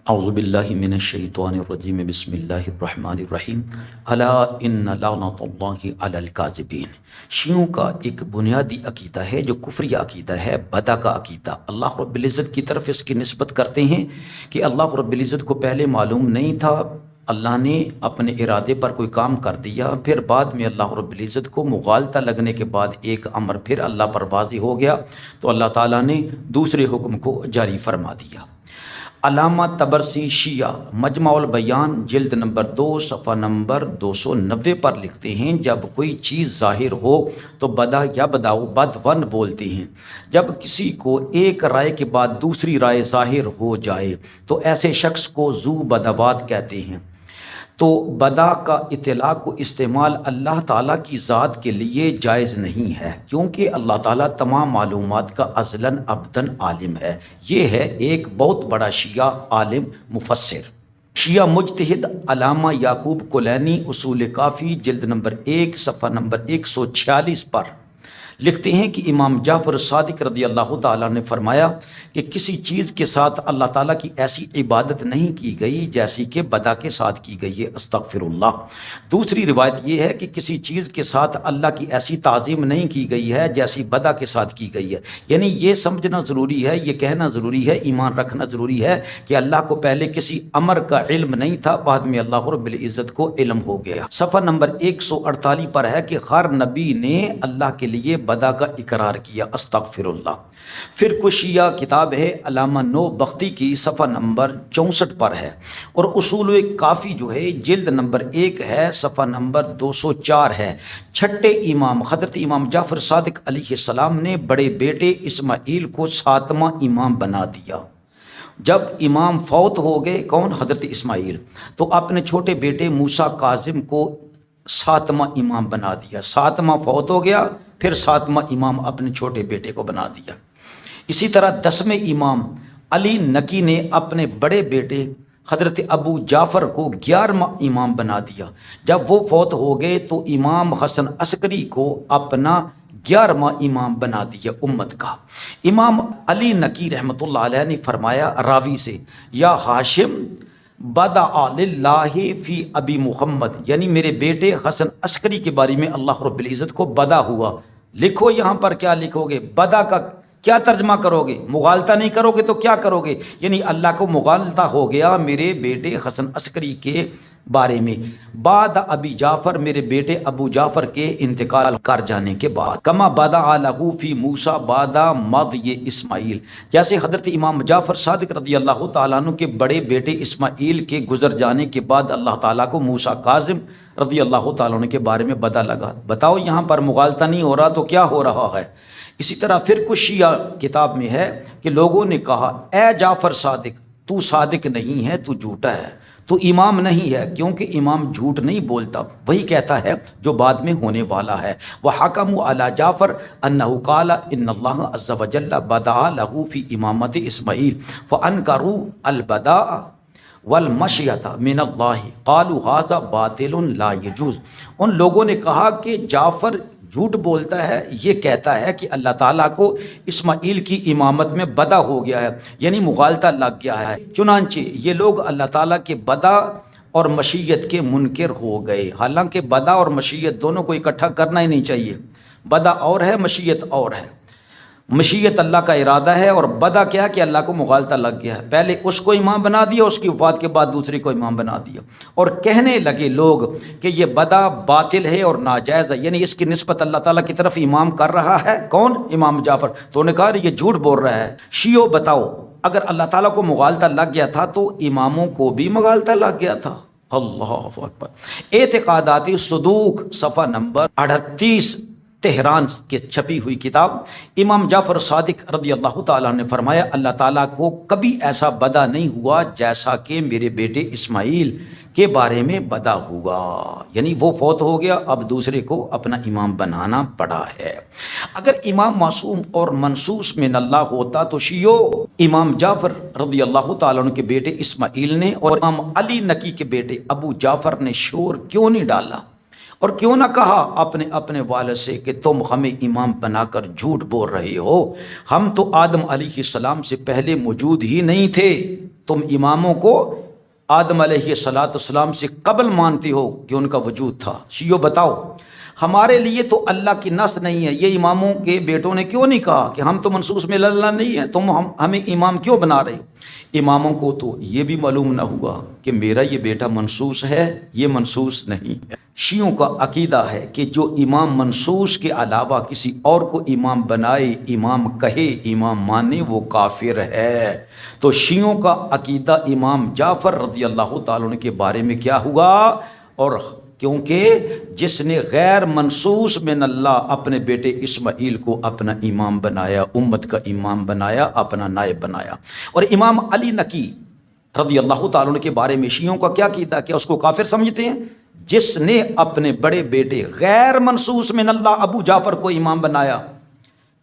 اعوذ باللہ من الشیطان الرجیم بسم اللہ الرحمن الرحیم الا ان لعنۃ اللہ علی الکاذبین۔ شیعوں کا ایک بنیادی عقیدہ ہے جو کفری عقیدہ ہے، بدع کا عقیدہ۔ اللہ رب العزت کی طرف اس کی نسبت کرتے ہیں کہ اللہ رب العزت کو پہلے معلوم نہیں تھا، اللہ نے اپنے ارادے پر کوئی کام کر دیا، پھر بعد میں اللہ رب العزت کو مغالطہ لگنے کے بعد ایک امر پھر اللہ پر واضح ہو گیا تو اللہ تعالیٰ نے دوسرے حکم کو جاری فرما دیا۔ علامہ طبرسی شیعہ مجمع البیان جلد نمبر 2 صفحہ نمبر 290 پر لکھتے ہیں، جب کوئی چیز ظاہر ہو تو بدا یا بداؤ بدون بولتے ہیں۔ جب کسی کو ایک رائے کے بعد دوسری رائے ظاہر ہو جائے تو ایسے شخص کو ذو بدوات کہتے ہیں۔ تو بدا کا اطلاق کو استعمال اللہ تعالیٰ کی ذات کے لیے جائز نہیں ہے، کیونکہ اللہ تعالیٰ تمام معلومات کا ازلاً ابداً عالم ہے۔ یہ ہے ایک بہت بڑا شیعہ عالم مفسر، شیعہ مجتہد علامہ یعقوب کلینی اصول کافی جلد نمبر 1 صفحہ نمبر 146 پر لکھتے ہیں کہ امام جعفر صادق رضی اللہ تعالیٰ نے فرمایا کہ کسی چیز کے ساتھ اللہ تعالیٰ کی ایسی عبادت نہیں کی گئی جیسی کہ بدا کے ساتھ کی گئی ہے، استغفر اللہ۔ دوسری روایت یہ ہے کہ کسی چیز کے ساتھ اللہ کی ایسی تعظیم نہیں کی گئی ہے جیسی بدا کے ساتھ کی گئی ہے۔ یعنی یہ سمجھنا ضروری ہے، یہ کہنا ضروری ہے، ایمان رکھنا ضروری ہے کہ اللہ کو پہلے کسی امر کا علم نہیں تھا، بعد میں اللہ رب العزت کو علم ہو گیا۔ صفحہ نمبر 148 پر ہے کہ ہر نبی نے اللہ کے لیے بدا کا اقرار کیا، استغفر اللہ۔ پھر کچھ شیعہ کتاب ہے علامہ نو بختی کی صفحہ نمبر 64 پر ہے، اور اصول کافی جو ہے جلد نمبر 1 ہے صفحہ نمبر 204 ہے۔ چھٹے امام حضرت امام جعفر صادق علیہ السلام نے بڑے بیٹے اسماعیل کو 7واں امام بنا دیا۔ جب امام فوت ہو گئے، کون؟ حضرت اسماعیل، تو اپنے چھوٹے بیٹے موسیٰ کاظم کو 7واں امام بنا دیا۔ 7واں فوت ہو گیا، پھر 7واں امام اپنے چھوٹے بیٹے کو بنا دیا۔ اسی طرح 10ویں امام علی نقی نے اپنے بڑے بیٹے حضرت ابو جعفر کو 11واں امام بنا دیا۔ جب وہ فوت ہو گئے تو امام حسن عسکری کو اپنا 11واں امام بنا دیا امت کا۔ امام علی نقی رحمۃ اللہ علیہ نے فرمایا راوی سے، یا ہاشم بدع للہ فی ابی محمد، یعنی میرے بیٹے حسن عسکری کے بارے میں اللہ رب العزت کو بدا ہوا۔ لکھو یہاں پر کیا لکھو گے، بدا کا کیا ترجمہ کرو گے؟ مغالطہ نہیں کرو گے تو کیا کرو گے؟ یعنی اللہ کو مغالطہ ہو گیا میرے بیٹے حسن عسکری کے بارے میں بعد ابی جعفر، میرے بیٹے ابو جعفر کے انتقال کر جانے کے بعد، کما بدع لہ فی موسیٰ بعد مضی اسماعیل، جیسے حضرت امام جعفر صادق رضی اللہ تعالیٰ عنہ کے بڑے بیٹے اسماعیل کے گزر جانے کے بعد اللہ تعالیٰ کو موسیٰ کاظم رضی اللہ تعالیٰ عنہ کے بارے میں بدا لگا۔ بتاؤ یہاں پر مغالطہ نہیں ہو رہا تو کیا ہو رہا ہے؟ اسی طرح پھر کچھ شیعہ کتاب میں ہے کہ لوگوں نے کہا اے جعفر صادق، تو صادق نہیں ہے، تو جھوٹا ہے، تو امام نہیں ہے، کیونکہ امام جھوٹ نہیں بولتا، وہی کہتا ہے جو بعد میں ہونے والا ہے۔ وَحَكَمُوا عَلَى جعفر أَنَّهُ قَالَ إِنَّ اللَّهَ عَزَّ وَجَلَّ بَدَعَ لَهُ فِي إِمَامَةِ إِسماعِيل فَأَنْكَرُوا الْبَدَاءَ وَالْمَشِيَةَ مِنَ اللَّهِ قَالُوا هَذَا بَاطِلٌ لَا يَجُوزُ۔ ان لوگوں نے کہا کہ جعفر جھوٹ بولتا ہے، یہ کہتا ہے کہ اللہ تعالیٰ کو اسماعیل کی امامت میں بدا ہو گیا ہے، یعنی مغالطہ لگ گیا ہے۔ چنانچہ یہ لوگ اللہ تعالیٰ کے بدا اور مشیت کے منکر ہو گئے، حالانکہ بدا اور مشیت دونوں کو اکٹھا کرنا ہی نہیں چاہیے۔ بدا اور ہے، مشیت اور ہے۔ مشیت اللہ کا ارادہ ہے، اور بدا کیا کہ اللہ کو مغالطہ لگ گیا ہے، پہلے اس کو امام بنا دیا، اس کی وفات کے بعد دوسرے کو امام بنا دیا، اور کہنے لگے لوگ کہ یہ بدا باطل ہے اور ناجائز ہے، یعنی اس کی نسبت اللہ تعالیٰ کی طرف امام کر رہا ہے، کون؟ امام جعفر۔ تو انہوں نے کہا یہ جھوٹ بول رہا ہے۔ شیعو بتاؤ، اگر اللہ تعالیٰ کو مغالطہ لگ گیا تھا تو اماموں کو بھی مغالطہ لگ گیا تھا؟ اللہ اکبر۔ اعتقادات صدوق صفحہ نمبر 38 تہران کے چھپی ہوئی کتاب، امام جعفر صادق رضی اللہ تعالیٰ نے فرمایا اللہ تعالیٰ کو کبھی ایسا بدا نہیں ہوا جیسا کہ میرے بیٹے اسماعیل کے بارے میں بدا ہوا، یعنی وہ فوت ہو گیا، اب دوسرے کو اپنا امام بنانا پڑا ہے۔ اگر امام معصوم اور منصوص من اللہ ہوتا تو شیعو امام جعفر رضی اللہ تعالیٰ عنہ کے بیٹے اسماعیل نے اور امام علی نقی کے بیٹے ابو جعفر نے شور کیوں نہیں ڈالا، اور کیوں نہ کہا اپنے والد سے کہ تم ہمیں امام بنا کر جھوٹ بول رہے ہو، ہم تو آدم علیہ السلام سے پہلے موجود ہی نہیں تھے۔ تم اماموں کو آدم علیہ السلام سے قبل مانتے ہو کہ ان کا وجود تھا۔ شیعو بتاؤ، ہمارے لیے تو اللہ کی نص نہیں ہے، یہ اماموں کے بیٹوں نے کیوں نہیں کہا کہ ہم تو منصوص میں اللہ نہیں ہیں، تم ہمیں امام کیوں بنا رہے ہو؟ اماموں کو تو یہ بھی معلوم نہ ہوا کہ میرا یہ بیٹا منصوص ہے، یہ منصوص نہیں ہے۔ شیعوں کا عقیدہ ہے کہ جو امام منصوص کے علاوہ کسی اور کو امام بنائے، امام کہے، امام مانے، وہ کافر ہے۔ تو شیعوں کا عقیدہ امام جعفر رضی اللہ تعالیٰ عنہ کے بارے میں کیا ہوا؟ اور کیونکہ جس نے غیر منصوص من اللہ اپنے بیٹے اسماعیل کو اپنا امام بنایا، امت کا امام بنایا، اپنا نائب بنایا۔ اور امام علی نقی رضی اللہ تعالیٰ عنہ کے بارے میں شیعوں کا کیا عقیدہ؟ کیا اس کو کافر سمجھتے ہیں؟ جس نے اپنے بڑے بیٹے غیر منصوص من اللہ ابو جعفر کو امام بنایا،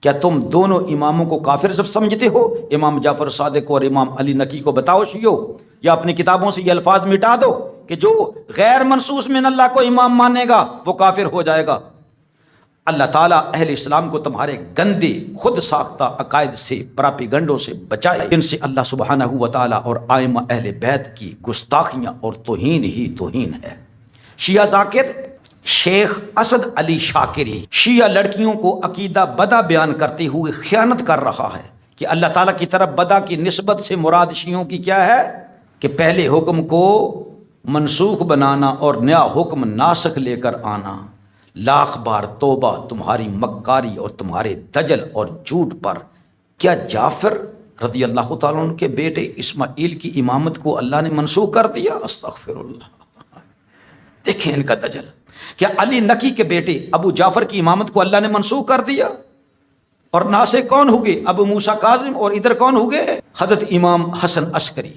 کیا تم دونوں اماموں کو کافر جب سمجھتے ہو؟ امام جعفر صادق اور امام علی نقی کو بتاؤ شیعو، یا اپنی کتابوں سے یہ الفاظ مٹا دو کہ جو غیر منصوص من اللہ کو امام مانے گا وہ کافر ہو جائے گا۔ اللہ تعالیٰ اہل اسلام کو تمہارے گندے خود ساختہ عقائد سے، پراپیگنڈوں سے بچائے، جن سے اللہ سبحانہ و تعالیٰ اور ائمہ اہل بیت کی گستاخیاں اور توہین ہی توہین ہے۔ شیعہ ذاکر شیخ اسد علی شاکری شیعہ لڑکیوں کو عقیدہ بدع بیان کرتے ہوئے خیانت کر رہا ہے کہ اللہ تعالیٰ کی طرف بدع کی نسبت سے مراد شیعوں کی کیا ہے؟ کہ پہلے حکم کو منسوخ بنانا اور نیا حکم ناسخ لے کر آنا۔ لاکھ بار توبہ تمہاری مکاری اور تمہارے دجل اور جھوٹ پر۔ کیا جعفر رضی اللہ تعالیٰ عنہ کے بیٹے اسماعیل کی امامت کو اللہ نے منسوخ کر دیا؟ استغفر اللہ، دیکھیں ان کا دجل۔ کیا علی نقی کے بیٹے ابو جعفر کی امامت کو اللہ نے منسوخ کر دیا؟ اور ناسخ کون ہوگے؟ ابو موسیٰ کاظم۔ اور ادھر کون ہوگے؟ حضرت امام حسن عسکری۔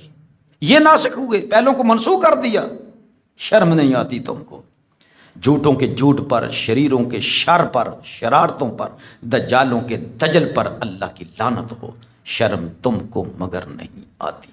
یہ ناسخ ہوئے، پہلوں کو منسوخ کر دیا۔ شرم نہیں آتی تم کو؟ جھوٹوں کے جھوٹ پر، شریروں کے شر پر، شرارتوں پر، دجالوں کے دجل پر اللہ کی لعنت ہو۔ شرم تم کو مگر نہیں آتی ہے۔